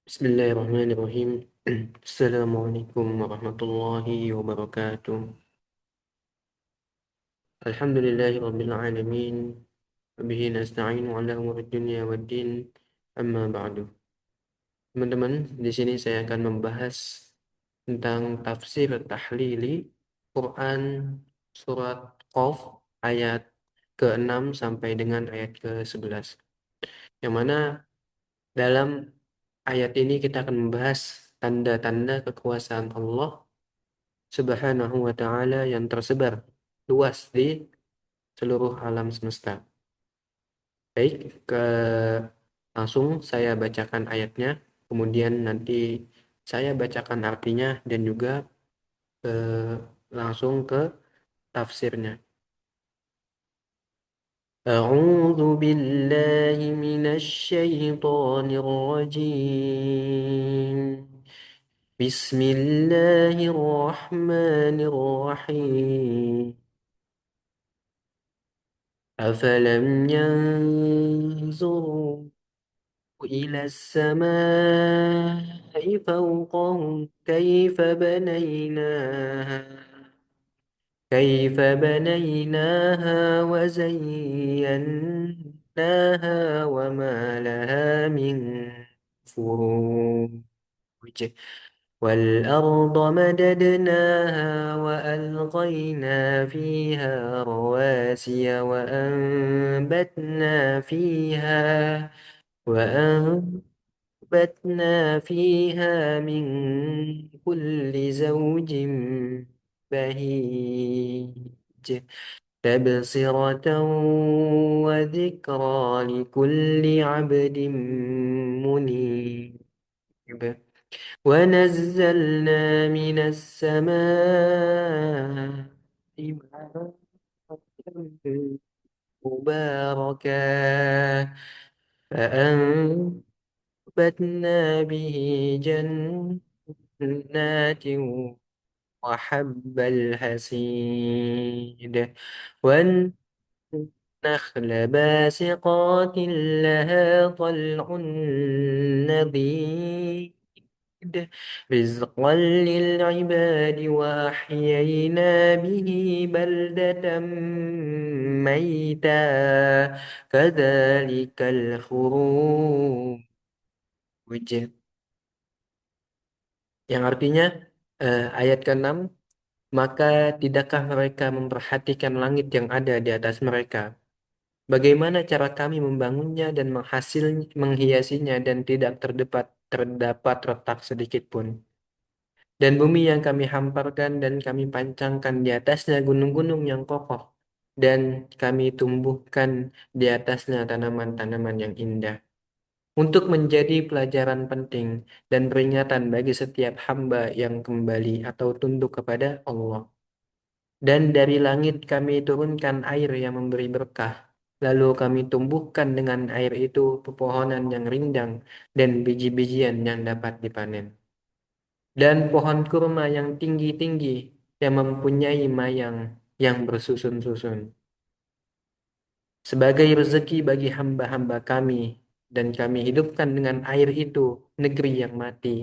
Bismillahirrahmanirrahim. Assalamualaikum warahmatullahi wabarakatuh. Alhamdulillahi rabbil alamin. Wabihi nasta'inu ala umuri dunya waddin. Amma ba'du. Teman-teman, di sini saya akan membahas tentang tafsir tahlili Quran surat Qaf ayat ke-6 sampai dengan ayat ke-11. Yang mana dalam ayat ini kita akan membahas tanda-tanda kekuasaan Allah Subhanahu wa ta'ala yang tersebar luas di seluruh alam semesta. Baik, langsung saya bacakan ayatnya, kemudian nanti saya bacakan artinya dan juga eh, langsung ke tafsirnya. A'udzu billahi minasy syaithanir rajim. Bismillahirrahmanirrahim. أفلم ينظروا إلى السماء فوقهم كيف بنيناها وزيناها وما لها من فروج والأرض مددناها وألقينا فيها رواسي وأنبتنا فيها من كل زوج بهيج تبصرة وذكرى لكل عبد منيب ونزلنا من السماء ماء مباركا فأنبتنا به جنات وحب الحصيد والنخل باسقات لها طلع نضيد رزقا للعباد وأحيينا به بلدة ميتا كذلك الخروج, yang artinya ayat ke-6, maka tidakkah mereka memperhatikan langit yang ada di atas mereka, bagaimana cara kami membangunnya dan menghiasinya dan tidak terdapat retak sedikit pun. Dan bumi yang kami hamparkan dan kami pancangkan di atasnya gunung-gunung yang kokoh. Dan kami tumbuhkan di atasnya tanaman-tanaman yang indah. Untuk menjadi pelajaran penting dan peringatan bagi setiap hamba yang kembali atau tunduk kepada Allah. Dan dari langit kami turunkan air yang memberi berkah. Lalu kami tumbuhkan dengan air itu pepohonan yang rindang dan biji-bijian yang dapat dipanen. Dan pohon kurma yang tinggi-tinggi yang mempunyai mayang yang bersusun-susun. Sebagai rezeki bagi hamba-hamba kami, dan kami hidupkan dengan air itu negeri yang mati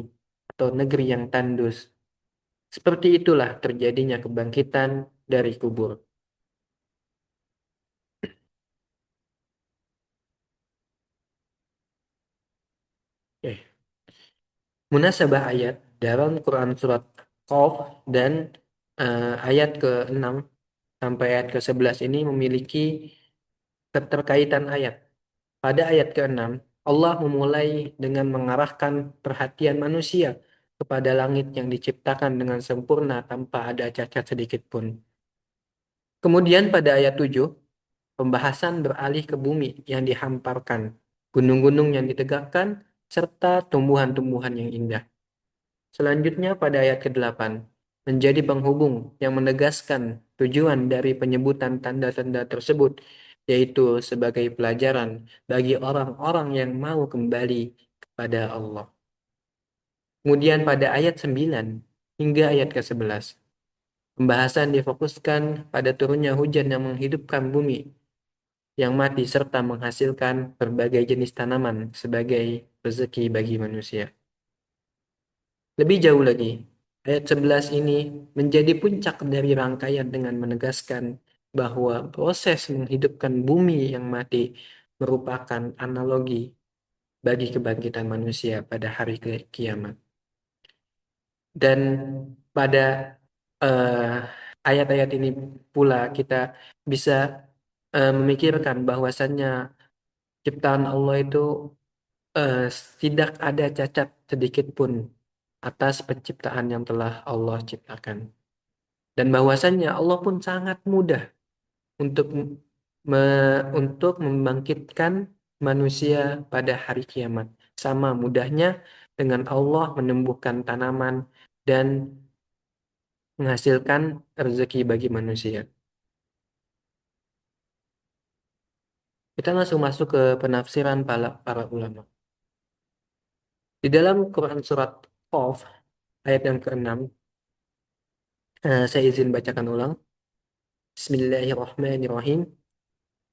atau negeri yang tandus. Seperti itulah terjadinya kebangkitan dari kubur. Eh, Munasabah ayat dalam Quran surat Qaf dan ayat ke-6 sampai ayat ke-11 ini memiliki keterkaitan ayat. Pada ayat ke-6, Allah memulai dengan mengarahkan perhatian manusia kepada langit yang diciptakan dengan sempurna tanpa ada cacat sedikit pun. Kemudian pada ayat 7, pembahasan beralih ke bumi yang dihamparkan, gunung-gunung yang ditegakkan, serta tumbuhan-tumbuhan yang indah. Selanjutnya pada ayat ke-8, menjadi penghubung yang menegaskan tujuan dari penyebutan tanda-tanda tersebut, yaitu sebagai pelajaran bagi orang-orang yang mau kembali kepada Allah. Kemudian pada ayat 9 hingga ayat ke-11, pembahasan difokuskan pada turunnya hujan yang menghidupkan bumi yang mati serta menghasilkan berbagai jenis tanaman sebagai rezeki bagi manusia. Lebih jauh lagi, ayat 11 ini menjadi puncak dari rangkaian dengan menegaskan bahwa proses menghidupkan bumi yang mati merupakan analogi bagi kebangkitan manusia pada hari kiamat. Dan pada eh, ayat-ayat ini pula kita bisa memikirkan bahwasannya ciptaan Allah itu eh, tidak ada cacat sedikit pun atas penciptaan yang telah Allah ciptakan. Dan bahwasannya Allah pun sangat mudah untuk untuk membangkitkan manusia pada hari kiamat. Sama mudahnya dengan Allah menumbuhkan tanaman dan menghasilkan rezeki bagi manusia. Kita langsung masuk ke penafsiran para ulama. Di dalam Quran surat Qaf ayat yang ke-6, saya izin bacakan ulang. Bismillahirrahmanirrahim.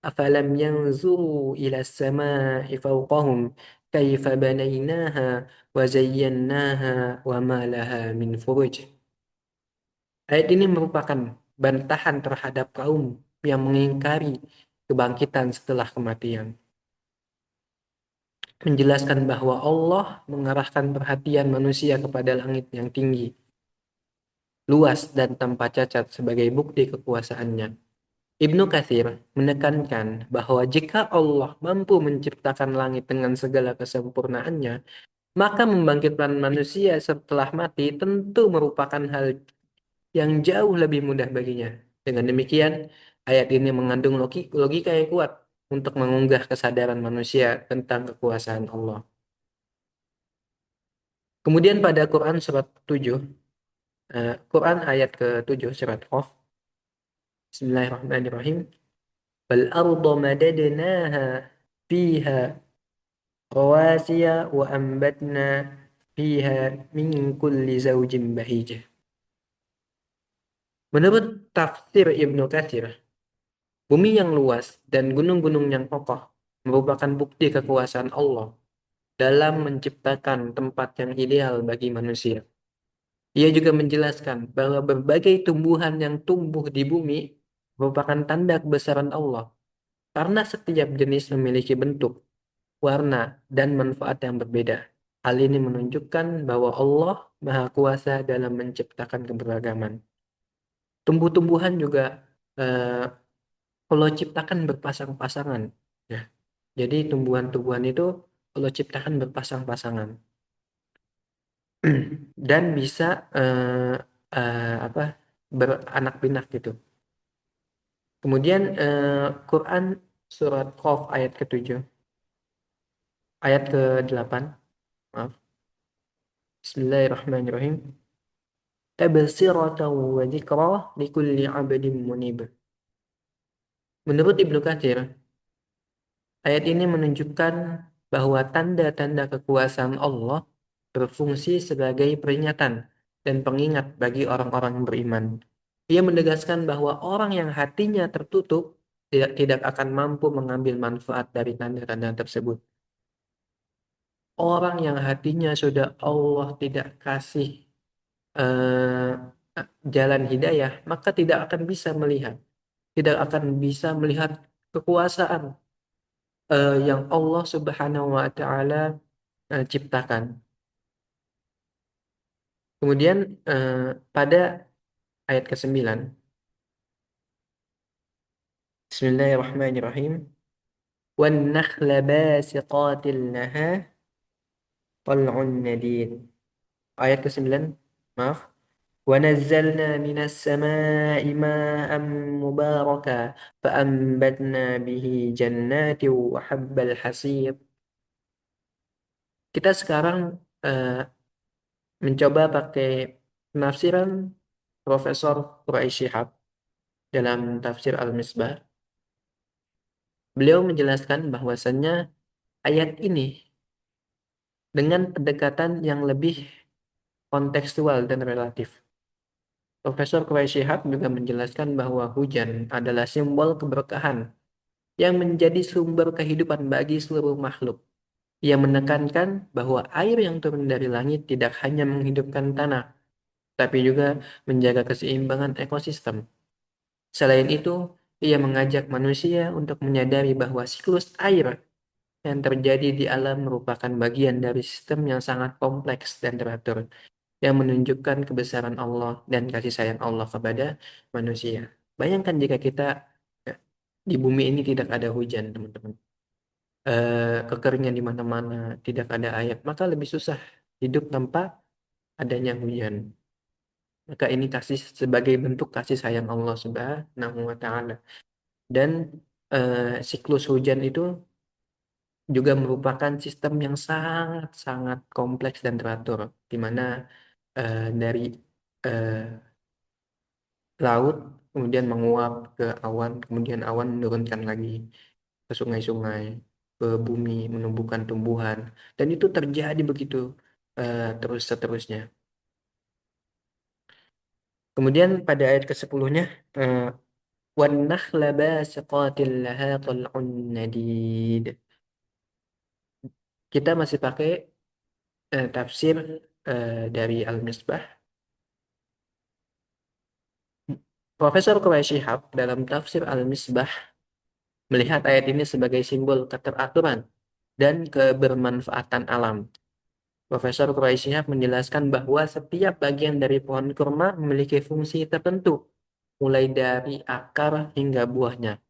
Afalam yanzuru ila samai fawqahum kaifa banaynaha wa zayyannaha wa ma laha min furuj. Ayat ini merupakan bantahan terhadap kaum yang mengingkari kebangkitan setelah kematian. Menjelaskan bahwa Allah mengarahkan perhatian manusia kepada langit yang tinggi, luas, dan tanpa cacat sebagai bukti kekuasaannya. Ibnu Katsir menekankan bahwa jika Allah mampu menciptakan langit dengan segala kesempurnaannya, maka membangkitkan manusia setelah mati tentu merupakan hal yang jauh lebih mudah baginya. Dengan demikian, ayat ini mengandung logika yang kuat untuk mengunggah kesadaran manusia tentang kekuasaan Allah. Kemudian pada Quran surat 7, Quran ayat ke-7 surat Qaf, Bismillahirrahmanirrahim. Wal arda madadnaha fiha rawasiya wa ambatna fiha min kulli zawjin bahij. Menurut tafsir Ibnu Katsir, bumi yang luas dan gunung-gunung yang kokoh merupakan bukti kekuasaan Allah dalam menciptakan tempat yang ideal bagi manusia. Ia juga menjelaskan bahwa berbagai tumbuhan yang tumbuh di bumi merupakan tanda kebesaran Allah karena setiap jenis memiliki bentuk, warna, dan manfaat yang berbeda. Hal ini menunjukkan bahwa Allah Maha Kuasa dalam menciptakan keberagaman. Tumbuh-tumbuhan juga eh, Allah ciptakan berpasang-pasangan. Ya. Jadi tumbuhan-tumbuhan itu Allah ciptakan berpasang-pasangan dan bisa apa beranak pinak gitu. Kemudian Quran surat Qaf ayat ke-7, ayat ke-8, maaf. Bismillahirrahmanirrahim. Tabsiratan wa dzikra likulli 'abdin munib. Menurut Ibnu Katsir, ayat ini menunjukkan bahwa tanda-tanda kekuasaan Allah berfungsi sebagai peringatan dan pengingat bagi orang-orang yang beriman. Ia menegaskan bahwa orang yang hatinya tertutup tidak akan mampu mengambil manfaat dari tanda-tanda tersebut. Orang yang hatinya sudah Allah tidak kasih eh, jalan hidayah, maka tidak akan bisa melihat, tidak akan bisa melihat kekuasaan yang Allah Subhanahu wa taala ciptakan. Kemudian pada ayat ke-9, Bismillahirrahmanirrahim. Wan nakhla basiqatil laha tal'un nadid. Ayat ke-9, maaf. Wa nazzalna minas samai ma'an mubaraka fa'ambatna bihi jannati wa habbal hasir. Kita sekarang eh, mencoba pakai penafsiran Profesor Quraisy Shihab dalam tafsir Al-Misbah. Beliau menjelaskan bahwasannya ayat ini dengan pendekatan yang lebih kontekstual dan relatif. Profesor Quraisy Shihab juga menjelaskan bahwa hujan adalah simbol keberkahan yang menjadi sumber kehidupan bagi seluruh makhluk. Ia menekankan bahwa air yang turun dari langit tidak hanya menghidupkan tanah, tapi juga menjaga keseimbangan ekosistem. Selain itu, ia mengajak manusia untuk menyadari bahwa siklus air yang terjadi di alam merupakan bagian dari sistem yang sangat kompleks dan teratur, yang menunjukkan kebesaran Allah dan kasih sayang Allah kepada manusia. Bayangkan jika kita ya, di bumi ini tidak ada hujan, teman-teman. Kekeringan di mana-mana, tidak ada air, maka lebih susah hidup tanpa adanya hujan. Maka ini kasih sebagai bentuk kasih sayang Allah Subhanahu wa taala. Dan siklus hujan itu juga merupakan sistem yang sangat-sangat kompleks dan teratur, di mana dari eh, laut kemudian menguap ke awan, kemudian awan menurunkan lagi ke sungai-sungai, ke bumi, menumbuhkan tumbuhan, dan itu terjadi begitu terus seterusnya. Kemudian pada ayat ke-10-nya, وَالنَّخْلَ بَاسِقَاتٍ لَهَا طَلْعٌ نَضِيدٌ. Kita masih pakai tafsir dari Al-Misbah. Profesor Quraish Shihab dalam tafsir Al-Misbah melihat ayat ini sebagai simbol keteraturan dan kebermanfaatan alam. Profesor Quraish Shihab menjelaskan bahwa setiap bagian dari pohon kurma memiliki fungsi tertentu, mulai dari akar hingga buahnya.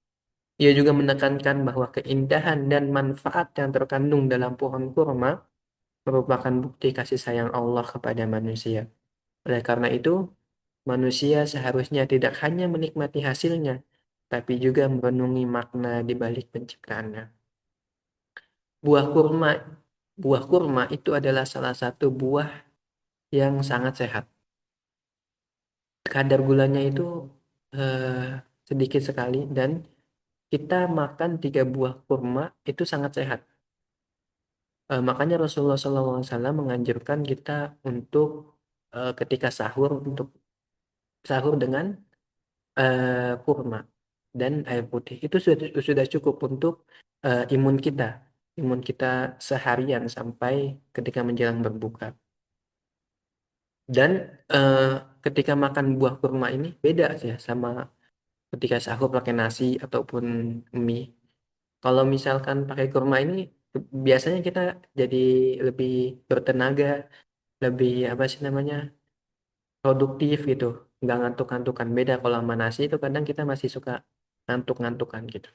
Ia juga menekankan bahwa keindahan dan manfaat yang terkandung dalam pohon kurma merupakan bukti kasih sayang Allah kepada manusia. Oleh karena itu, manusia seharusnya tidak hanya menikmati hasilnya, tapi juga merenungi makna di balik penciptaannya. Buah kurma, buah kurma itu adalah salah satu buah yang sangat sehat. Kadar gulanya itu eh, sedikit sekali dan kita makan 3 buah kurma itu sangat sehat. Makanya Rasulullah SAW menganjurkan kita untuk ketika sahur untuk sahur dengan kurma dan air putih. Itu sudah cukup untuk imun kita seharian sampai ketika menjelang berbuka. Dan eh, ketika makan buah kurma ini beda sih ya sama ketika sahur pakai nasi ataupun mie. Kalau misalkan pakai kurma ini biasanya kita jadi lebih bertenaga, lebih apa sih namanya, produktif gitu, nggak ngantuk-ngantukan. Beda kalau sama nasi itu kadang kita masih suka ngantuk-ngantukan gitu.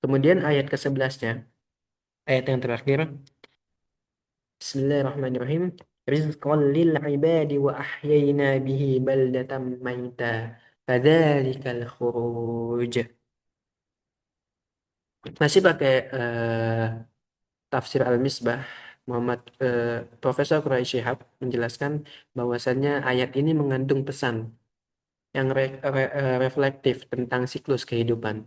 Kemudian ayat ke-11-nya, ayat yang terakhir, Bismillahirrahmanirrahim. Rizqan lil ibadi wa ahyayna bihi baldatan maita. Kadzalikal khuruj. Masih pakai tafsir Al-Misbah, Muhammad Profesor Quraish Shihab menjelaskan bahwasannya ayat ini mengandung pesan yang reflektif tentang siklus kehidupan.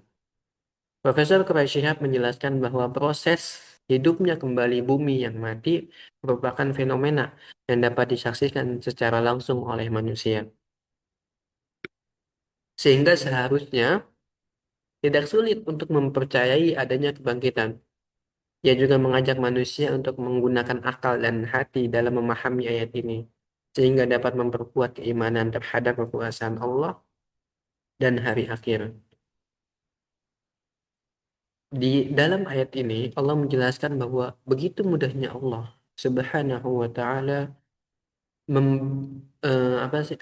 Profesor Quraish Shihab menjelaskan bahwa proses hidupnya kembali bumi yang mati merupakan fenomena yang dapat disaksikan secara langsung oleh manusia. Sehingga seharusnya tidak sulit untuk mempercayai adanya kebangkitan. Ia juga mengajak manusia untuk menggunakan akal dan hati dalam memahami ayat ini, sehingga dapat memperkuat keimanan terhadap kekuasaan Allah dan hari akhir. Di dalam ayat ini, Allah menjelaskan bahwa begitu mudahnya Allah Subhanahu wa Ta'ala apa sih,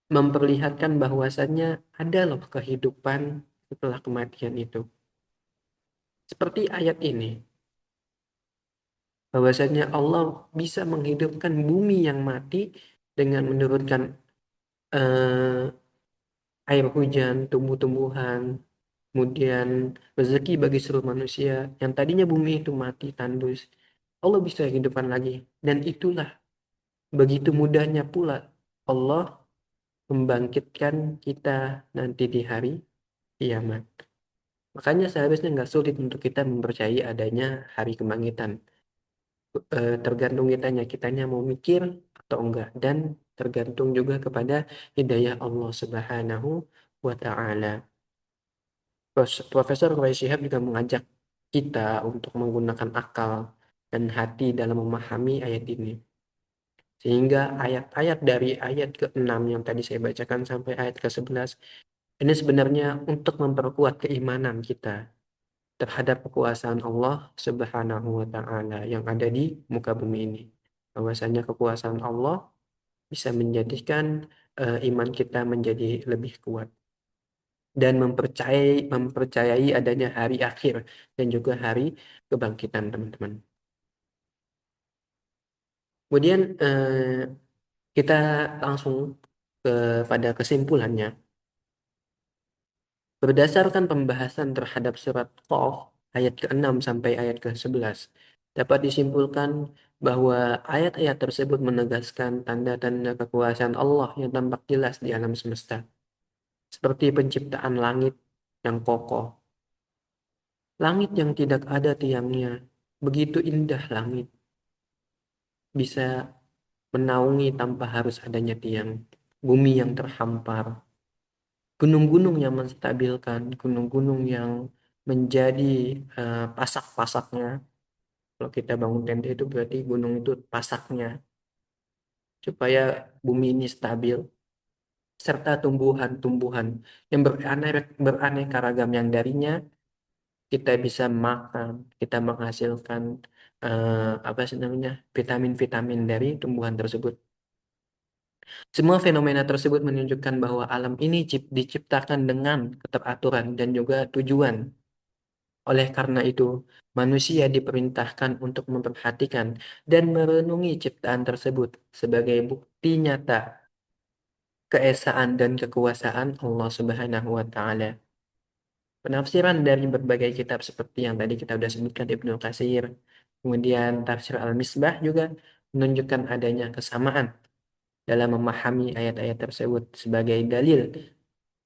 memperlihatkan bahwasannya ada loh kehidupan setelah kematian itu. Seperti ayat ini, bahwasanya Allah bisa menghidupkan bumi yang mati dengan menurunkan eh, air hujan, tumbuh-tumbuhan, kemudian rezeki bagi seluruh manusia yang tadinya bumi itu mati tandus. Allah bisa hidupkan lagi. Dan itulah begitu mudahnya pula Allah membangkitkan kita nanti di hari kiamat. Makanya seharusnya nggak sulit untuk kita mempercayai adanya hari kebangkitan. Tergantung kitanya mau mikir atau enggak. Dan tergantung juga kepada hidayah Allah Subhanahu wa Ta'ala. Profesor Quraish Shihab juga mengajak kita untuk menggunakan akal dan hati dalam memahami ayat ini. Sehingga ayat-ayat dari ayat ke-6 yang tadi saya bacakan sampai ayat ke-11 ini sebenarnya untuk memperkuat keimanan kita terhadap kekuasaan Allah Subhanahu wa taala yang ada di muka bumi ini. Bahwasanya kekuasaan Allah bisa menjadikan iman kita menjadi lebih kuat dan mempercayai adanya hari akhir dan juga hari kebangkitan, teman-teman. Kemudian kita langsung kepada kesimpulannya. Berdasarkan pembahasan terhadap surat Qaf ayat ke-6 sampai ayat ke-11, dapat disimpulkan bahwa ayat-ayat tersebut menegaskan tanda-tanda kekuasaan Allah yang tampak jelas di alam semesta, seperti penciptaan langit yang kokoh, langit yang tidak ada tiangnya. Begitu indah langit, bisa menaungi tanpa harus adanya tiang, bumi yang terhampar, gunung-gunung yang menstabilkan, gunung-gunung yang menjadi pasak-pasaknya. Kalau kita bangun tenda itu berarti gunung itu pasaknya, supaya bumi ini stabil, serta tumbuhan-tumbuhan yang beraneka ragam yang darinya kita bisa makan, kita menghasilkan apa sih namanya, vitamin-vitamin dari tumbuhan tersebut. Semua fenomena tersebut menunjukkan bahwa alam ini diciptakan dengan keteraturan dan juga tujuan. Oleh karena itu, manusia diperintahkan untuk memperhatikan dan merenungi ciptaan tersebut sebagai bukti nyata keesaan dan kekuasaan Allah Subhanahu wa taala. Penafsiran dari berbagai kitab seperti yang tadi kita sudah sebutkan Ibnu Katsir, kemudian tafsir Al-Misbah juga menunjukkan adanya kesamaan dalam memahami ayat-ayat tersebut sebagai dalil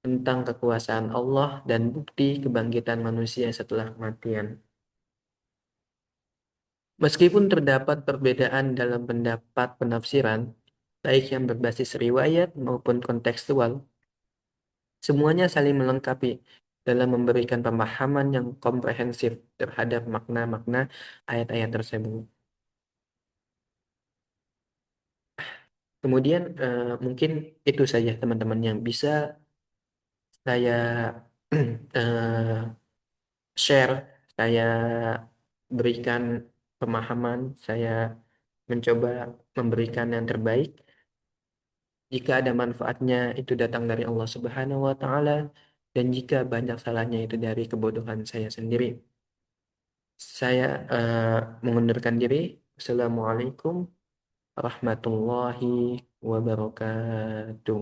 tentang kekuasaan Allah dan bukti kebangkitan manusia setelah kematian. Meskipun terdapat perbedaan dalam pendapat penafsiran, baik yang berbasis riwayat maupun kontekstual, semuanya saling melengkapi dalam memberikan pemahaman yang komprehensif terhadap makna-makna ayat-ayat tersebut. Kemudian mungkin itu saja teman-teman yang bisa saya eh, share, saya berikan pemahaman, saya mencoba memberikan yang terbaik. Jika ada manfaatnya itu datang dari Allah Subhanahu wa taala dan jika banyak salahnya itu dari kebodohan saya sendiri. Saya mengundurkan diri. Assalamualaikum warahmatullahi wabarakatuh.